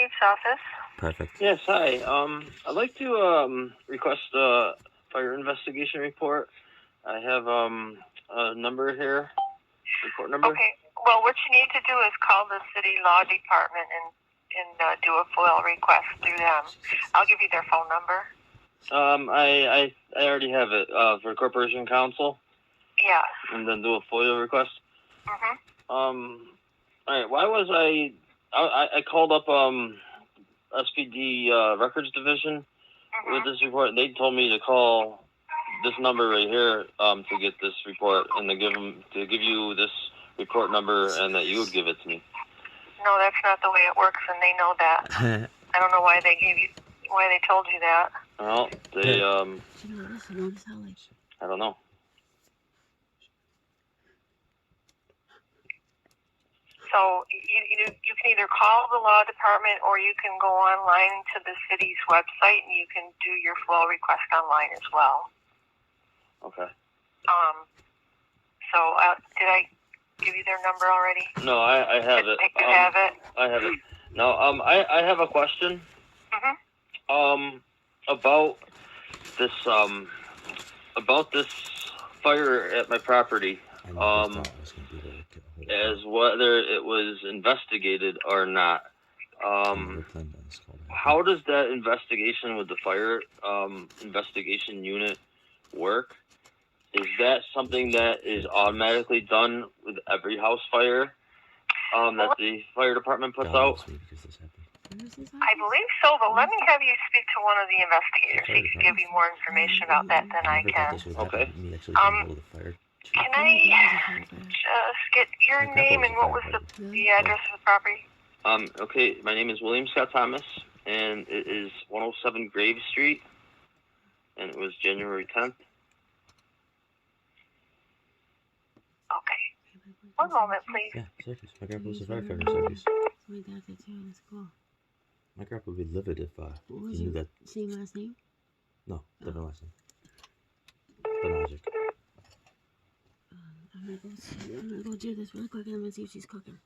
Chief's office. Perfect. Yes, hi. I'd like to request a fire investigation report. I have a number here, report number. Okay. Well, what you need to do is call the city law department and do a FOIL request through them. I'll give you their phone number. I already have it for corporation counsel. Yeah. And then do a FOIL request. Mhm. All right. Why was I called up SPD records division with this report. They told me to call this number right here to get this report and to give you this report number and that you would give it to me. No, that's not the way it works, and they know that. I don't know why they told you that. Well, they I don't know. So you can either call the law department or you can go online to the city's website and you can do your FOIL request online as well. Okay. So did I give you their number already? No, I have it. You have it? I have it. No, I have a question. About this fire at my property. As whether it was investigated or not. How does that investigation with the fire investigation unit work? Is that something that is automatically done with every house fire that the fire department puts out? I believe so, but let me have you speak to one of the investigators. He can give you more information about that than I can. Okay. Can I just get your name and what was the address of the property? Okay, my name is William Scott Thomas, and it is 107 Grave Street, and it was January 10th. Okay. One moment, please. Yeah, Syracuse. My grandpa was a firefighter in Syracuse. My dad did too. That's cool. My grandpa would be livid if he knew that. Same last name? No, different last name. Banajic. I'm gonna go do this real quick and I'm gonna see if she's cooking.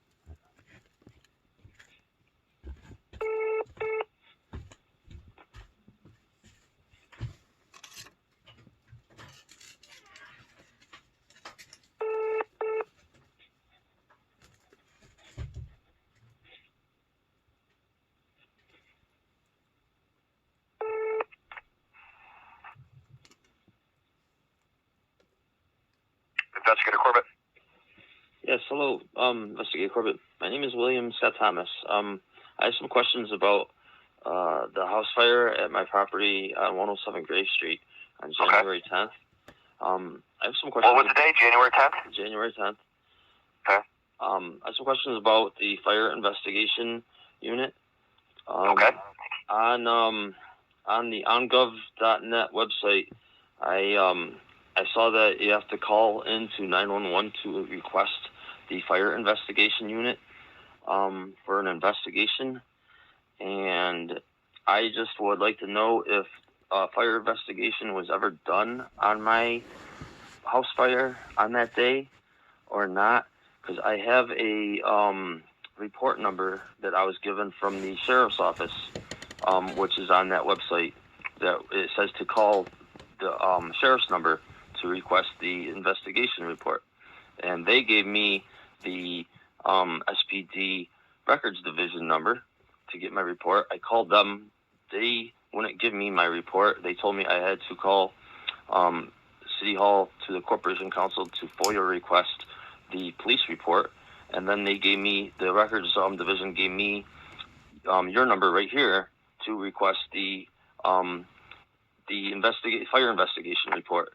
Investigator Corbett. Yes, hello, Investigator Corbett. My name is William Scott Thomas. I have some questions about the house fire at my property on 107 Grave Street on January 10th. I have some questions. What was the day? January 10th? January 10th. Okay. I have some questions about the fire investigation unit. Okay. On the ongov.net website, I saw that you have to call into 911 to request the fire investigation unit for an investigation. And I just would like to know if a fire investigation was ever done on my house fire on that day or not. Because I have a report number that I was given from the sheriff's office, which is on that website. That it says to call the sheriff's number to request the investigation report, and they gave me the SPD records division number to get my report. I called them. They wouldn't give me my report. They told me I had to call City Hall to the Corporation Council to FOIA request the police report, and then they gave me the records division gave me your number right here to request the fire investigation report.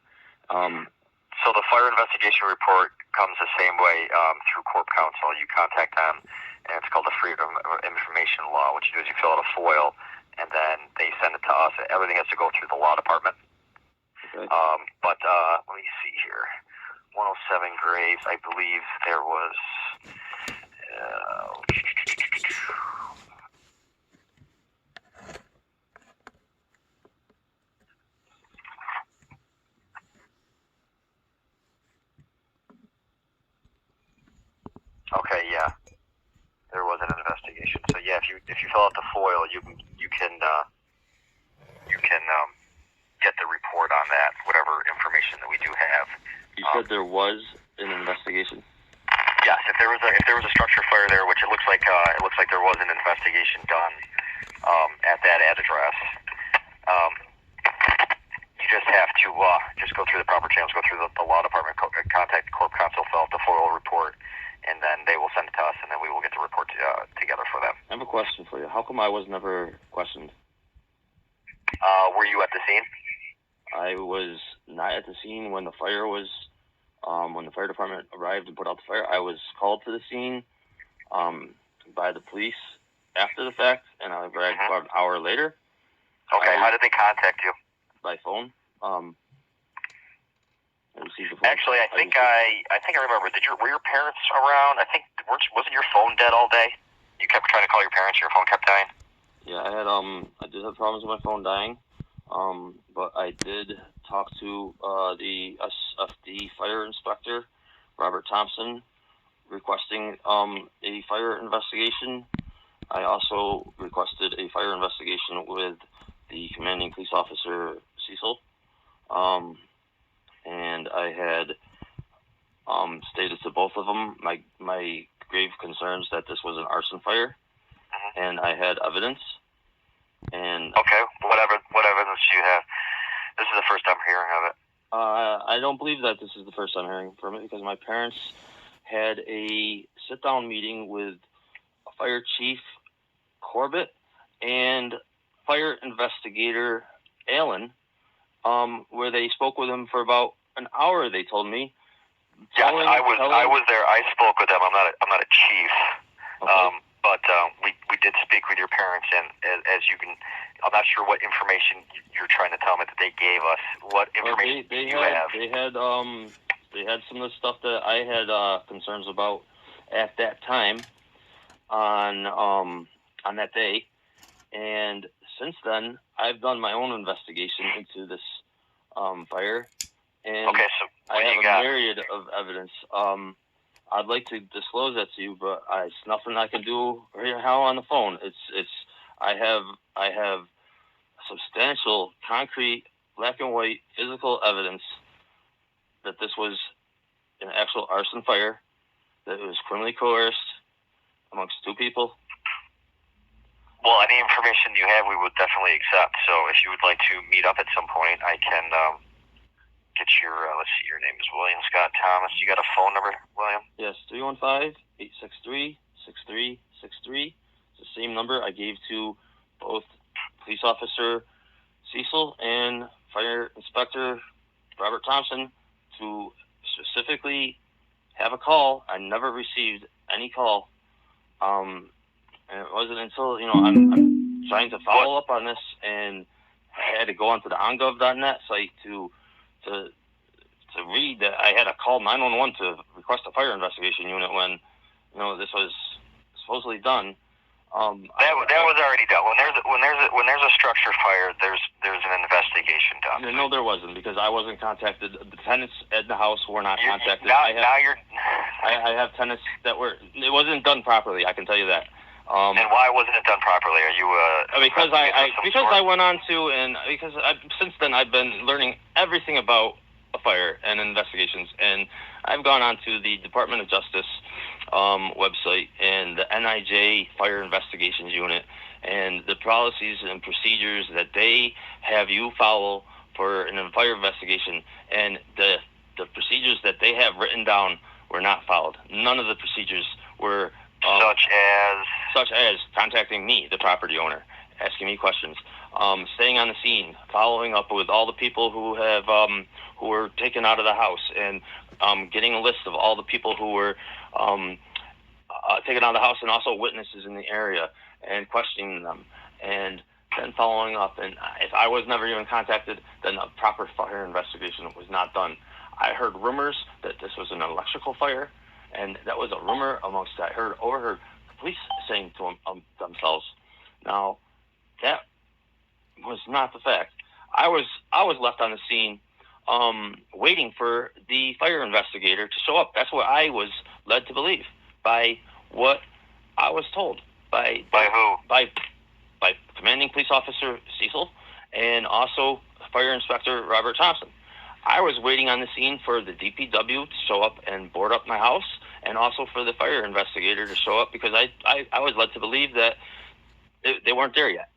So the fire investigation report comes the same way through Corp Counsel. You contact them, and it's called the Freedom of Information Law. What you do is you fill out a FOIL, and then they send it to us. Everything has to go through the law department. Okay. But let me see here. 107 Graves, I believe there was... Okay, yeah. There was an investigation. So yeah, if if you fill out the FOIL, you can get the report on that, whatever information that we do have. You said there was an investigation. Yes, if there was a structure fire there, which it looks like there was an investigation done at that address. You just have to just go through the proper channels, go through the law department, contact the Corp Counsel, fill out the FOIL report, and then they will send it to us, and then we will get the report together for them. I have a question for you. How come I was never questioned? Were you at the scene? I was not at the scene when the fire was, when the fire department arrived and put out the fire. I was called to the scene by the police after the fact, and I arrived about an hour later. Okay, how did they contact you? By phone. Actually, I think I remember. Were your parents around? I think wasn't your phone dead all day? You kept trying to call your parents, and your phone kept dying. Yeah, I did have problems with my phone dying, but I did talk to the SFD fire inspector, Robert Thompson, requesting a fire investigation. I also requested a fire investigation with the commanding police officer, Cecil, and I had stated to both of them my grave concerns that this was an arson fire, and I had evidence. And okay, what evidence do you have? This is the first time hearing of it. I don't believe that this is the first time hearing from it, because my parents had a sit-down meeting with Fire Chief Corbett and Fire Investigator Allen, where they spoke with him for about an hour. They told me. Yes, I was there. I spoke with them. I'm not a chief, okay. But we did speak with your parents, and as you can, I'm not sure what information you're trying to tell me that they gave us. What information do you have? They had some of the stuff that I had concerns about at that time on that day, and since then I've done my own investigation into this fire, and okay, so I have a myriad of evidence. I'd like to disclose that to you, but it's nothing I can do right now on the phone. I have substantial, concrete, black and white, physical evidence that this was an actual arson fire, that it was criminally coerced amongst two people. Well, any information you have, we would definitely accept. So if you would like to meet up at some point, I can get your, let's see, your name is William Scott Thomas. You got a phone number, William? Yes, 315-863-6363. It's the same number I gave to both police officer Cecil and Fire Inspector Robert Thompson to specifically have a call. I never received any call. And it wasn't until, I'm trying to follow up on this, and I had to go onto the ongov.net site to read that I had to call 911 to request a fire investigation unit when, this was supposedly done. That was already done. When there's a structure fire, there's an investigation done. No, there wasn't, because I wasn't contacted. The tenants at the house were not contacted. I have tenants that it wasn't done properly. I can tell you that. And why wasn't it done properly? Are you because I went on to, and because since then I've been learning everything about a fire and investigations, and I've gone on to the Department of Justice website and the NIJ Fire Investigations Unit, and the policies and procedures that they have you follow for a fire investigation, and the procedures that they have written down were not followed. None of the procedures were such as contacting me, the property owner, asking me questions, staying on the scene, following up with all the people who have who were taken out of the house, and getting a list of all the people who were taken out of the house, and also witnesses in the area, and questioning them, and then following up. And if I was never even contacted, then a proper fire investigation was not done. I heard rumors that this was an electrical fire, and that was a rumor amongst that. I overheard the police saying to themselves. Now, that was not the fact. I was left on the scene waiting for the fire investigator to show up. That's what I was led to believe by what I was told. by who? By commanding police officer Cecil and also fire inspector Robert Thompson. I was waiting on the scene for the DPW to show up and board up my house, and also for the fire investigator to show up, because I was led to believe that they weren't there yet.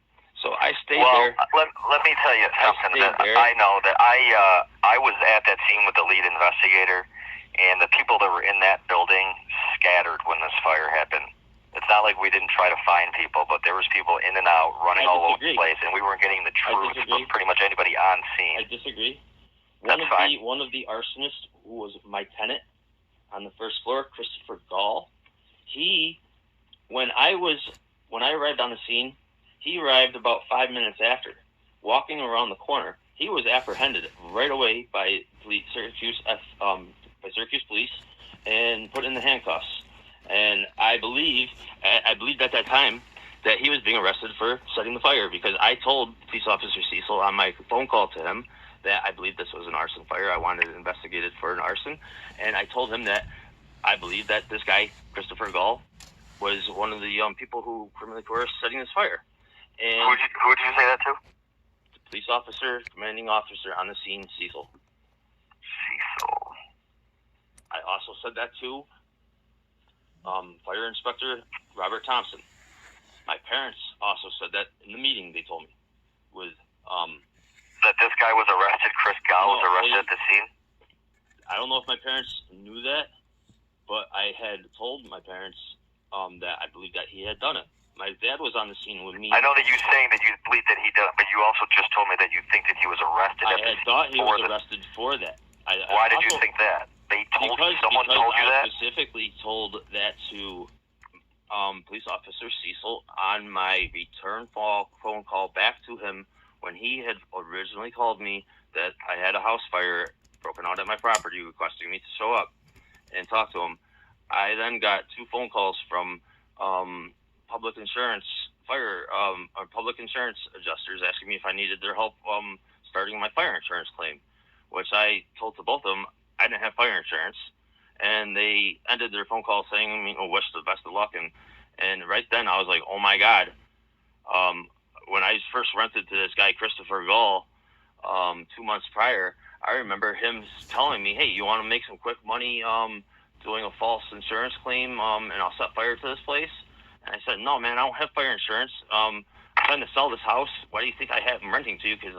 So I stayed there. Well, let me tell you something. I know that I was at that scene with the lead investigator, and the people that were in that building scattered when this fire happened. It's not like we didn't try to find people, but there was people in and out running all over the place, and we weren't getting the truth from pretty much anybody on scene. I disagree. That's fine. One of the arsonists who was my tenant on the first floor, Christopher Gall, when I arrived on the scene, he arrived about 5 minutes after. Walking around the corner, he was apprehended right away by Syracuse police and put in the handcuffs. And I believed at that time that he was being arrested for setting the fire, because I told police officer Cecil on my phone call to him that I believed this was an arson fire. I wanted it investigated for an arson, and I told him that I believed that this guy, Christopher Gall, was one of the people who criminally coerced setting this fire. And who did you say that to? The police officer, commanding officer on the scene, Cecil. I also said that to fire inspector Robert Thompson. My parents also said that in the meeting. They told me that this guy was arrested. Chris Gall was arrested at the scene. I don't know if my parents knew that, but I had told my parents that I believed that he had done it. My dad was on the scene with me. I know that you're saying that you believe that he did, but you also just told me that you think that he was arrested. I thought he was arrested for that. Why did you think that? Someone told you that? I specifically told that to police officer Cecil on my return phone call back to him when he had originally called me that I had a house fire broken out at my property, requesting me to show up and talk to him. I then got 2 phone calls from public insurance adjusters asking me if I needed their help starting my fire insurance claim, which I told to both of them I didn't have fire insurance, and they ended their phone call saying, wish the best of luck. And right then I was like, oh my God. When I first rented to this guy, Christopher Gall, 2 months prior, I remember him telling me, hey, you want to make some quick money doing a false insurance claim, and I'll set fire to this place? And I said, no, man, I don't have fire insurance. I'm trying to sell this house. Why do you think I have him renting to you? Because,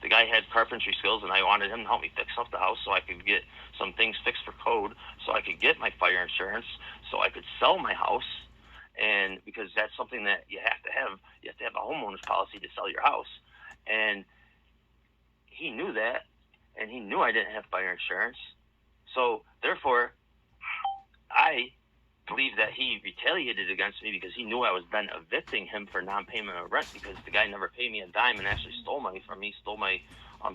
the guy had carpentry skills, and I wanted him to help me fix up the house so I could get some things fixed for code, so I could get my fire insurance, so I could sell my house. And because that's something that you have to have a homeowner's policy to sell your house. And he knew that, and he knew I didn't have fire insurance. So therefore, I believe that he retaliated against me because he knew I was then evicting him for non-payment of rent, because the guy never paid me a dime and actually stole money from me, stole my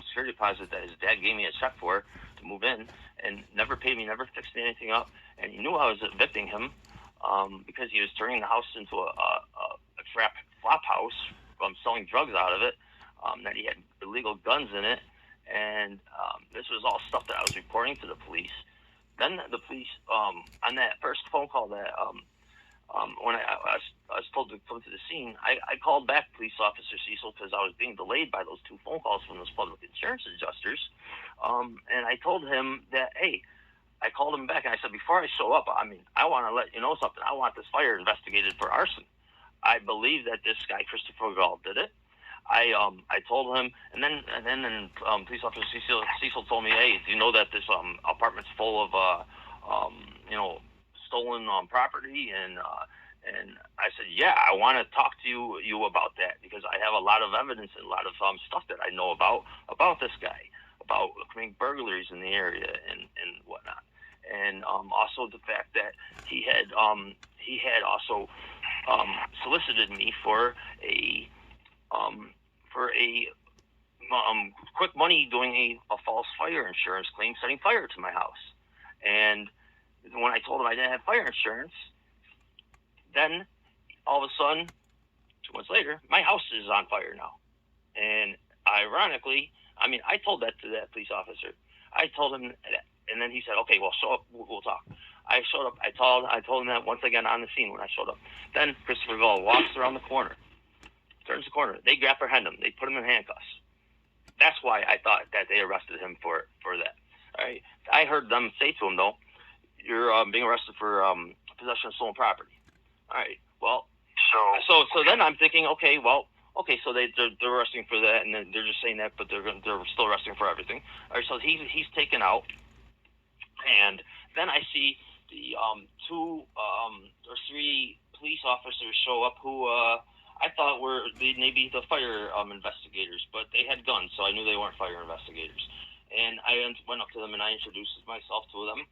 security deposit that his dad gave me a check for to move in, and never paid me, never fixed anything up. And he knew I was evicting him because he was turning the house into a flop house, selling drugs out of it, that he had illegal guns in it. And this was all stuff that I was reporting to the police. Then the police, on that first phone call that when I was told to come to the scene, I called back police officer Cecil because I was being delayed by those 2 phone calls from those public insurance adjusters. And I told him that, hey, I called him back and I said, before I show up, I want to let you know something. I want this fire investigated for arson. I believe that this guy, Christopher Gall, did it. I told him, and then police officer Cecil told me, hey, do you know that this apartment's full of stolen property? And I said, yeah, I want to talk to you about that, because I have a lot of evidence and a lot of stuff that I know about this guy, about committing burglaries in the area and whatnot, and also the fact that he had also solicited me for a quick money doing a false fire insurance claim, setting fire to my house. And when I told him I didn't have fire insurance, then all of a sudden, 2 months later, my house is on fire now. And ironically, I told that to that police officer. I told him that, and then he said, okay, well, show up, we'll talk. I showed up. I told him that once again on the scene when I showed up. Then Christopher Gall walks around the corner, turns the corner. They apprehend him. They put him in handcuffs. That's why I thought that they arrested him for that. All right. I heard them say to him, though, you're being arrested for possession of stolen property. All right. Well, so then I'm thinking, okay, so they're arresting for that, and then they're just saying that, but they're still arresting for everything. All right. So he's taken out, and then I see the 2 or 3 police officers show up who I thought were maybe the fire investigators, but they had guns, so I knew they weren't fire investigators. And I went up to them and I introduced myself to them,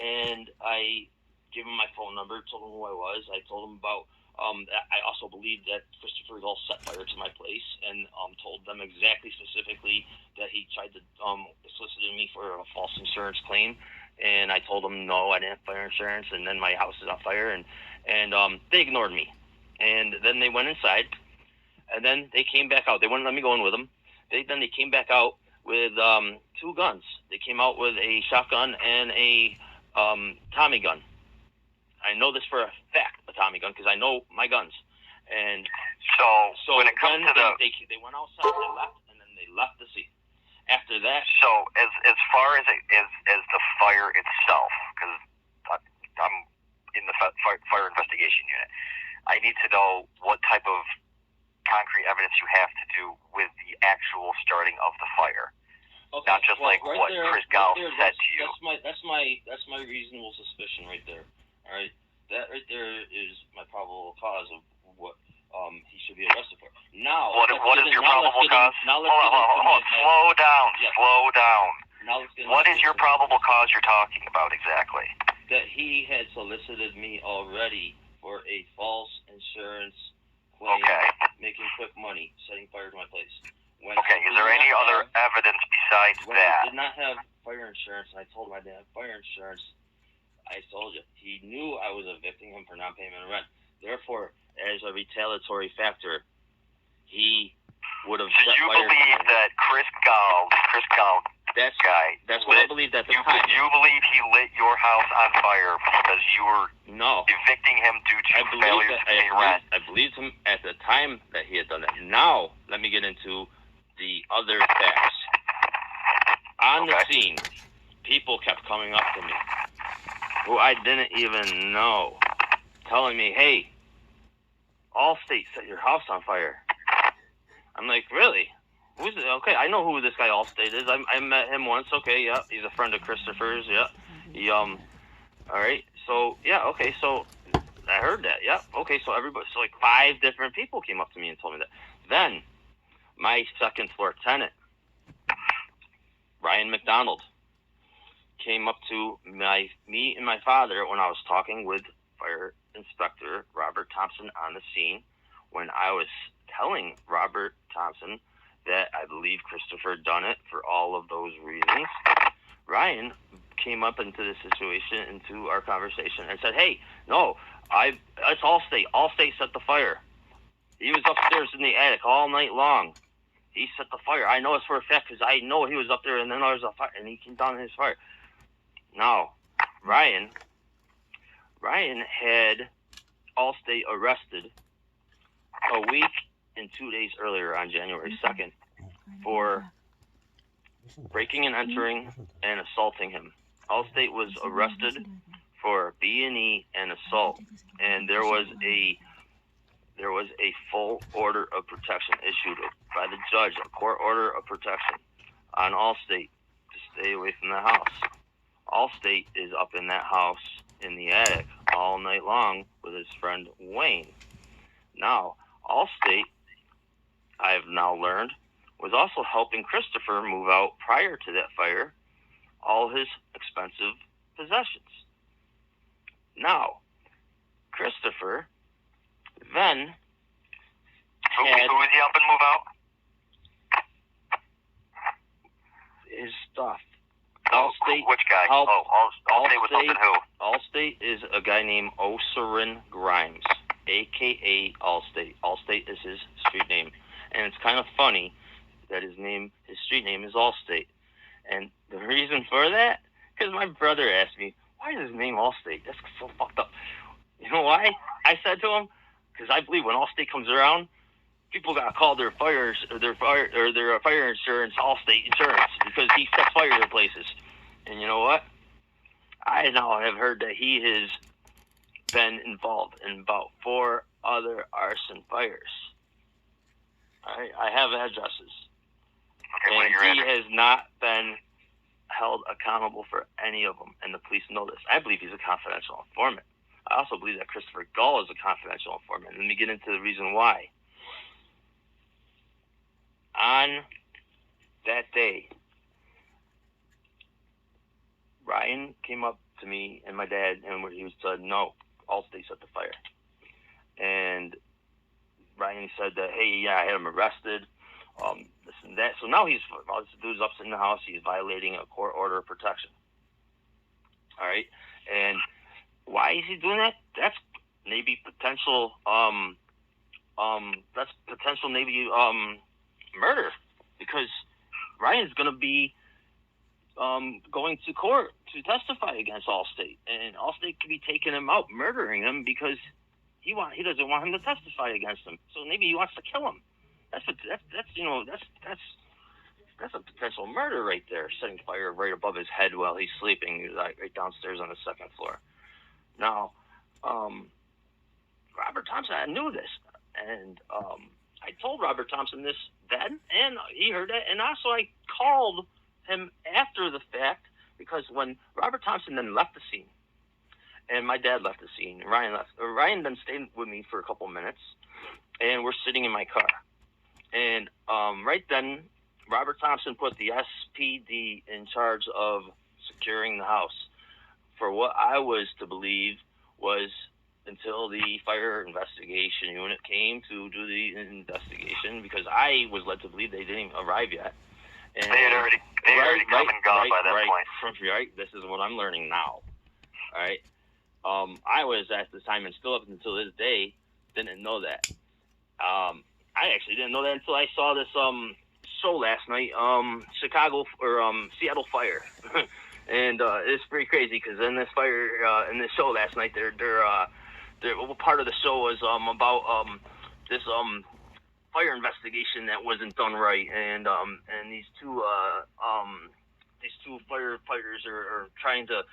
and I gave them my phone number, told them who I was. I told them about I also believed that Christopher Gall set fire to my place, and told them specifically that he tried to solicit me for a false insurance claim. And I told them, no, I didn't have fire insurance, and then my house is on fire, and they ignored me. And then they went inside, and then they came back out. They wouldn't let me go in with them. Then they came back out with 2 guns. They came out with a shotgun and a Tommy gun. I know this for a fact, a Tommy gun, because I know my guns. And so when it comes to they went outside, they left, and then they left the scene. After that, so as far as the fire itself, because I'm in the fire investigation unit, I need to know what type of concrete evidence you have to do with the actual starting of the fire. Okay, not just what Chris Gall said to you. That's my reasonable suspicion right there. All right, that right there is my probable cause of what he should be arrested for. Now, what is your probable cause? Hold on. Slow down. What is your probable cause you're talking about exactly? That he had solicited me already for a false insurance claim, making quick money, setting fire to my place. Is there any other evidence besides that? I did not have fire insurance, and I told him I didn't have fire insurance. I told you, he knew I was evicting him for non-payment of rent. Therefore, as a retaliatory factor, he would have set fire. So you believe that Chris Gall guy. That's what I believed at the time. You believe he lit your house on fire because you were evicting him due to failure to pay rent. I believed him at the time that he had done that. Now, let me get into the other facts. On the scene, people kept coming up to me who I didn't even know, telling me, hey, Allstate set your house on fire. I'm like, really? Who's it? Okay, I know who this guy Allstate is. I met him once. Okay, yeah, he's a friend of Christopher's. Yeah, he all right. So yeah, okay. So I heard that. Yeah, okay. So like 5 different people came up to me and told me that. Then my second floor tenant, Ryan McDonald, came up to me and my father when I was talking with Fire Inspector Robert Thompson on the scene, when I was telling Robert Thompson that I believe Christopher done it for all of those reasons. Ryan came up into the situation, into our conversation, and said, hey, no, it's Allstate. Allstate set the fire. He was upstairs in the attic all night long. He set the fire. I know it's for a fact because I know he was up there, and then there was a fire, and he came down in his fire. Now, Ryan had Allstate arrested a week and 2 days earlier on January 2nd for breaking and entering and assaulting him. Allstate was arrested for B&E and assault, and there was a full order of protection issued by the judge, a court order of protection on Allstate to stay away from the house. Allstate is up in that house in the attic all night long with his friend Wayne. Now, Allstate, I've now learned, was also helping Christopher move out prior to that fire all his expensive possessions. Now, Christopher then who was he helping move out? His stuff. Allstate. Which guy? Allstate was helping who? Allstate is a guy named Osarin Grimes, a.k.a. Allstate. Allstate is his street name. And it's kind of funny that his street name is Allstate. And the reason for that, because my brother asked me, why is his name Allstate? That's so fucked up. You know why? I said to him, because I believe when Allstate comes around, people gotta call their fire insurance Allstate insurance because he sets fire to places. And you know what? I now have heard that he has been involved in about 4 other arson fires. I have addresses. Okay, and he has not been held accountable for any of them, and the police know this. I believe he's a confidential informant. I also believe that Christopher Gull is a confidential informant. Let me get into the reason why. On that day, Ryan came up to me and my dad, and he said, no, Allstate set the fire. And Ryan said that, hey, yeah, I had him arrested, this and that. So now this dude's up in the house. He's violating a court order of protection. All right? And why is he doing that? That's maybe potential, murder, because Ryan's going to be going to court to testify against Allstate, and Allstate could be taking him out, murdering him because he doesn't want him to testify against him. So maybe he wants to kill him. That's a potential murder right there, setting fire right above his head while he's sleeping, like right downstairs on the 2nd floor. Now, Robert Thompson, I knew this, and I told Robert Thompson this then, and he heard it, and also I called him after the fact, because when Robert Thompson then left the scene, and my dad left the scene, and Ryan then stayed with me for a couple minutes, and we're sitting in my car. And right then, Robert Thompson put the SPD in charge of securing the house for what I was to believe was until the fire investigation unit came to do the investigation, because I was led to believe they didn't even arrive yet. And they had already come and gone by that point. Right. This is what I'm learning now. All right. I was at the time, and still up until this day, didn't know that. I actually didn't know that until I saw this show last night, Seattle Fire, and it's pretty crazy because in this fire, in this show last night, they're part of the show was about this fire investigation that wasn't done right, and these two firefighters are trying to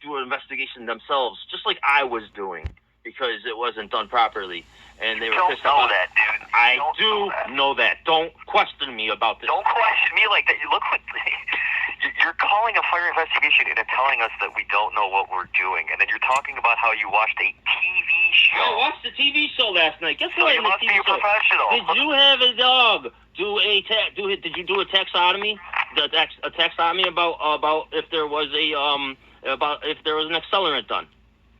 do an investigation themselves, just like I was doing, because it wasn't done properly, and they were pissed off. That, dude. I do know that. Don't question me about this. Don't question me like that. You look what you're calling a fire investigation and telling us that we don't know what we're doing, and then you're talking about how you watched a TV show. I watched the TV show last night. Guess so what? You must be a professional. Did you have a dog did you do a taxonomy? A taxonomy about if there was an accelerant done?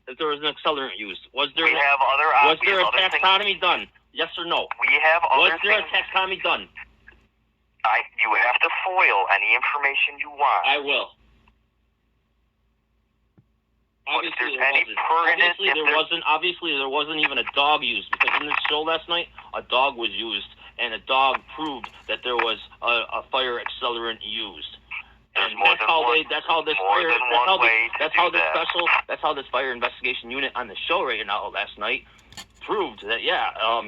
If there was an accelerant used, was there a taxonomy done? Yes or no? We have other Was there a taxonomy done? You have to foil any information you want. I will. Obviously there wasn't even a dog used, because in this show last night, a dog was used, and a dog proved that there was a fire accelerant used. And that's how this fire investigation unit on the show right now last night proved that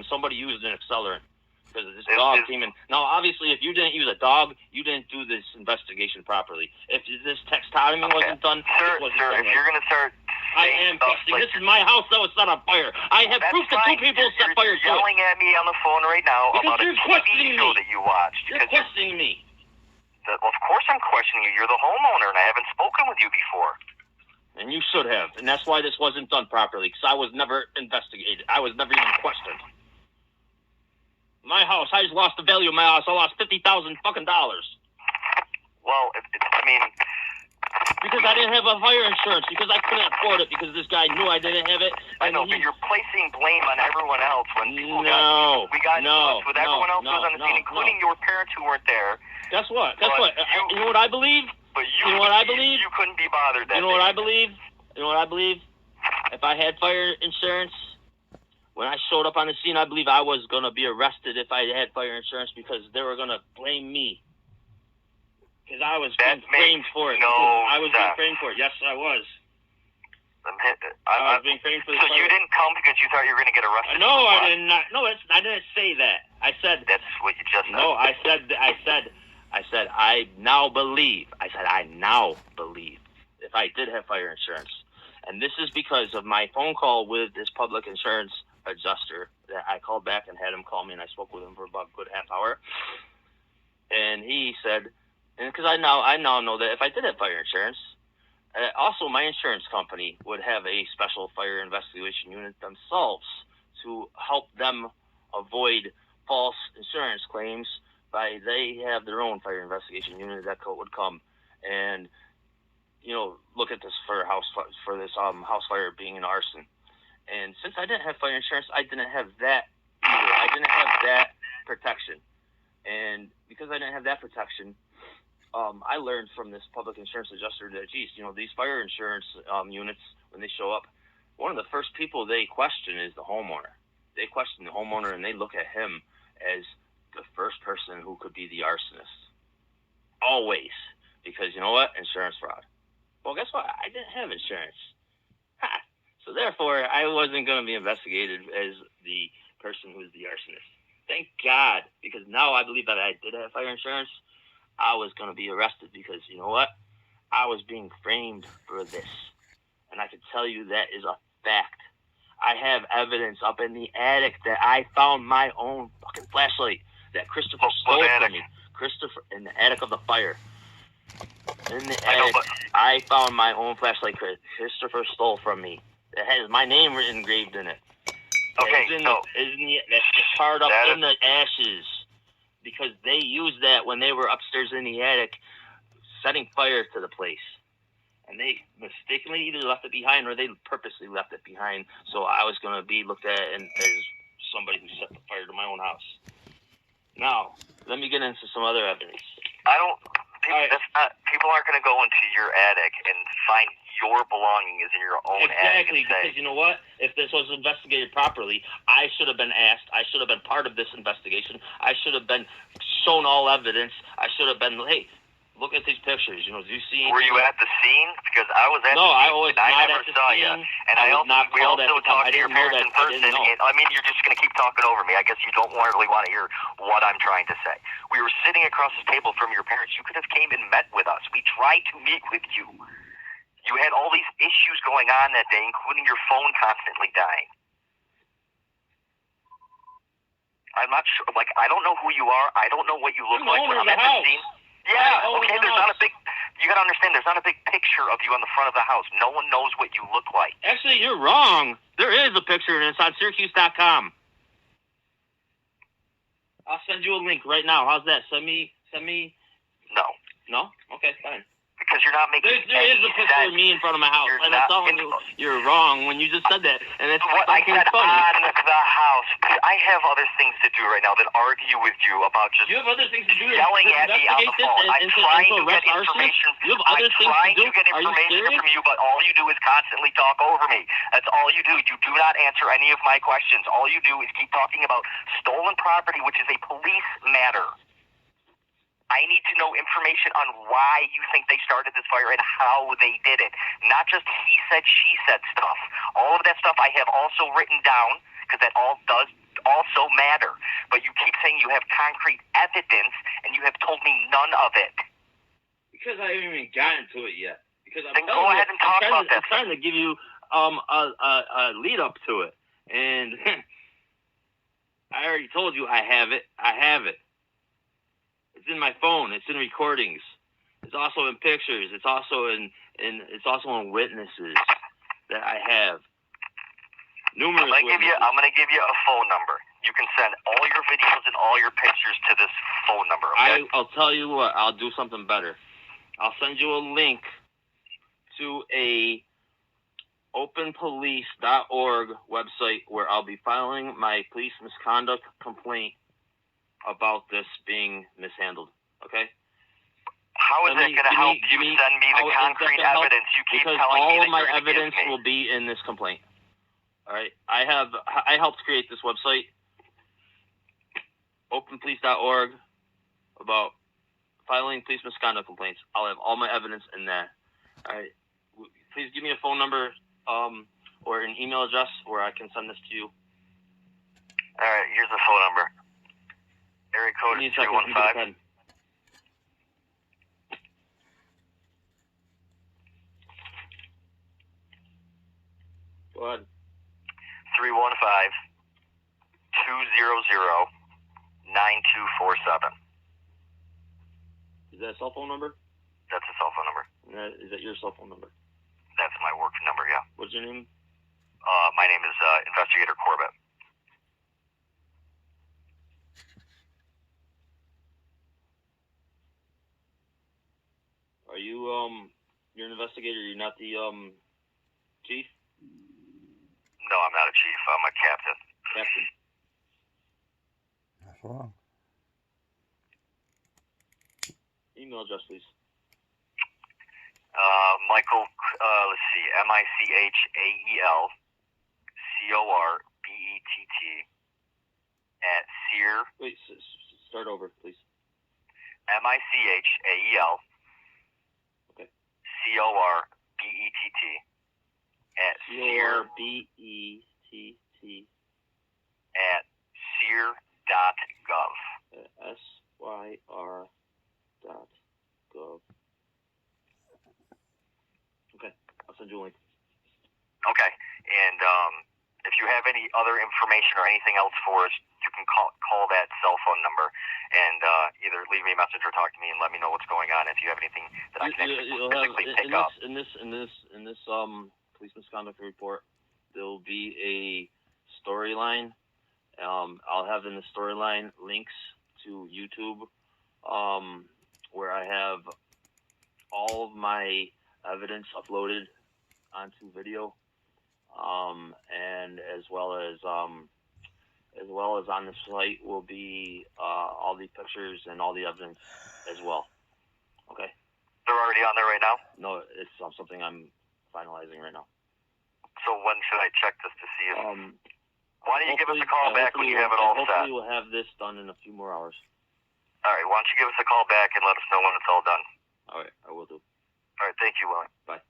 somebody used an accelerant, because this dog came in. Now, obviously, if you didn't use a dog, you didn't do this investigation properly. If this taxonomy wasn't done, sir, if you're going to start I am testing. This is my house, though. It's not on fire. I have proof that 2 people set fire to it. You're yelling at me on the phone right now about a TV show that you watched. You're questioning me. Well, of course I'm questioning you. You're the homeowner, and I haven't spoken with you before. And you should have. And that's why this wasn't done properly, because I was never investigated. I was never even questioned. My house, I just lost the value of my house. I lost $50,000 fucking dollars. Well, because I didn't have a fire insurance, because I couldn't afford it, because this guy knew I didn't have it. I know, but you're placing blame on everyone else when people everyone else was on the scene, including your parents who weren't there. Guess what? You know what I believe? But you couldn't be bothered that day. You know what I believe? If I had fire insurance, when I showed up on the scene, I believe I was going to be arrested if I had fire insurance, because they were going to blame me. Because I was being framed for it. No I was being sense. framed for it. Yes, I was. I was being framed for the So fire. you didn't come because you thought you were going to get arrested? No, I did not. No, I didn't say that. I said that's what you just said. No, I said I now believe. I said I now believe if I did have fire insurance, and this is because of my phone call with this public insurance adjuster that I called back and had him call me, and I spoke with him for about a good half hour, and he said, and because I now know that if I did have fire insurance. Also, my insurance company would have a special fire investigation unit themselves to help them avoid false insurance claims. They have their own fire investigation unit that would come and look at this for this house fire being an arson. And since I didn't have fire insurance, I didn't have that either. I didn't have that protection, and because I didn't have that protection. I learned from this public insurance adjuster that, geez, these fire insurance units, when they show up, one of the first people they question is the homeowner. They question the homeowner, and they look at him as the first person who could be the arsonist. Always. Because, you know what? Insurance fraud. Well, guess what? I didn't have insurance. Ha! So, therefore, I wasn't going to be investigated as the person who's the arsonist. Thank God, because now I believe that I did have fire insurance. I was going to be arrested because, you know what? I was being framed for this. And I can tell you that is a fact. I have evidence up in the attic that I found my own fucking flashlight that Christopher stole from me. Christopher, in the attic of the fire. In the attic, I found my own flashlight Christopher stole from me. It has my name engraved in it. Okay, that's just hard up in the ashes. Because they used that when they were upstairs in the attic setting fire to the place. And they mistakenly either left it behind or they purposely left it behind. So I was going to be looked at as somebody who set the fire to my own house. Now, let me get into some other evidence. People aren't going to go into your attic and find your belongings in your own attic. Exactly, because you know what? If this was investigated properly, I should have been asked. I should have been part of this investigation. I should have been shown all evidence. I should have been, hey, look at these pictures. Do you see? Were you at the scene? Because I was at the scene. No, I was not I never at the saw scene. You. And we also talked to your parents in person. And, you're just going to keep talking over me. I guess you don't really want to hear what I'm trying to say. We were sitting across the table from your parents. You could have came and met with us. We tried to meet with you. You had all these issues going on that day, including your phone constantly dying. I'm not sure. I don't know who you are. I don't know what you look like when I'm at the scene. Yeah, okay, there's not a big... You gotta understand, there's not a big picture of you on the front of the house. No one knows what you look like. Actually, you're wrong. There is a picture, and it's on Syracuse.com. I'll send you a link right now. How's that? Send me... No. No? Okay, fine. Because you're not making There is a picture of me in front of my house, and I'm telling you, you're wrong when you just said that, and it's what I said funny. On the house. I have other things to do right now than argue with you about just you have other things to do yelling at me on the phone. I'm trying to get information. You have other things to do? Are you serious? From you, but all you do is constantly talk over me. That's all you do. You do not answer any of my questions. All you do is keep talking about stolen property, which is a police matter. I need to know information on why you think they started this fire and how they did it. Not just he said, she said stuff. All of that stuff I have also written down because that all does also matter. But you keep saying you have concrete evidence and you have told me none of it. Because I haven't even gotten to it yet. Because then go ahead and talk about that. I'm trying to give you a lead up to it. And I already told you I have it. It's in my phone. It's in recordings. It's also in pictures. It's also in witnesses that I have. Numerous witnesses. I'm going to give you a phone number. You can send all your videos and all your pictures to this phone number. Okay? I'll tell you what. I'll do something better. I'll send you a link to a openpolice.org website where I'll be filing my police misconduct complaint about this being mishandled, okay? How is that going to help you send me the concrete evidence you keep telling me that you're going to give me? Because all of my evidence will be in this complaint, all right? I helped create this website, openpolice.org, about filing police misconduct complaints. I'll have all my evidence in that. All right. Please give me a phone number or an email address where I can send this to you. All right, here's the phone number. Area code is 315. Go ahead. 315-200-9247. Is that a cell phone number? That's a cell phone number. Is that your cell phone number? That's my work number, yeah. What's your name? My name is Investigator Corbett. Are you, you're an investigator, you're not the, chief? No, I'm not a chief. I'm a captain. Captain. That's wrong. Email address, please. Michael, let's see, MICHAEL CORBETT @SEER. Wait, start over, please. MICHAEL Okay. CORBETT CORBETT @SEER.gov. SYR.gov. Okay, I'll send you a link. Okay, and if you have any other information or anything else for us, you can call that cell phone number and either leave me a message or talk to me and let me know what's going on. If you have anything that I can physically pick up. In this police misconduct report, there will be a storyline. I'll have in the storyline links to YouTube, where I have all of my evidence uploaded onto video, and as well as on the site will be all the pictures and all the evidence as well. Okay. They're already on there right now? No, it's something I'm finalizing right now. So when should I check this to see if... why don't you give us a call back when you have it all set? Hopefully we'll have this done in a few more hours. All right, why don't you give us a call back and let us know when it's all done? All right, I will do. All right, thank you, Willie. Bye.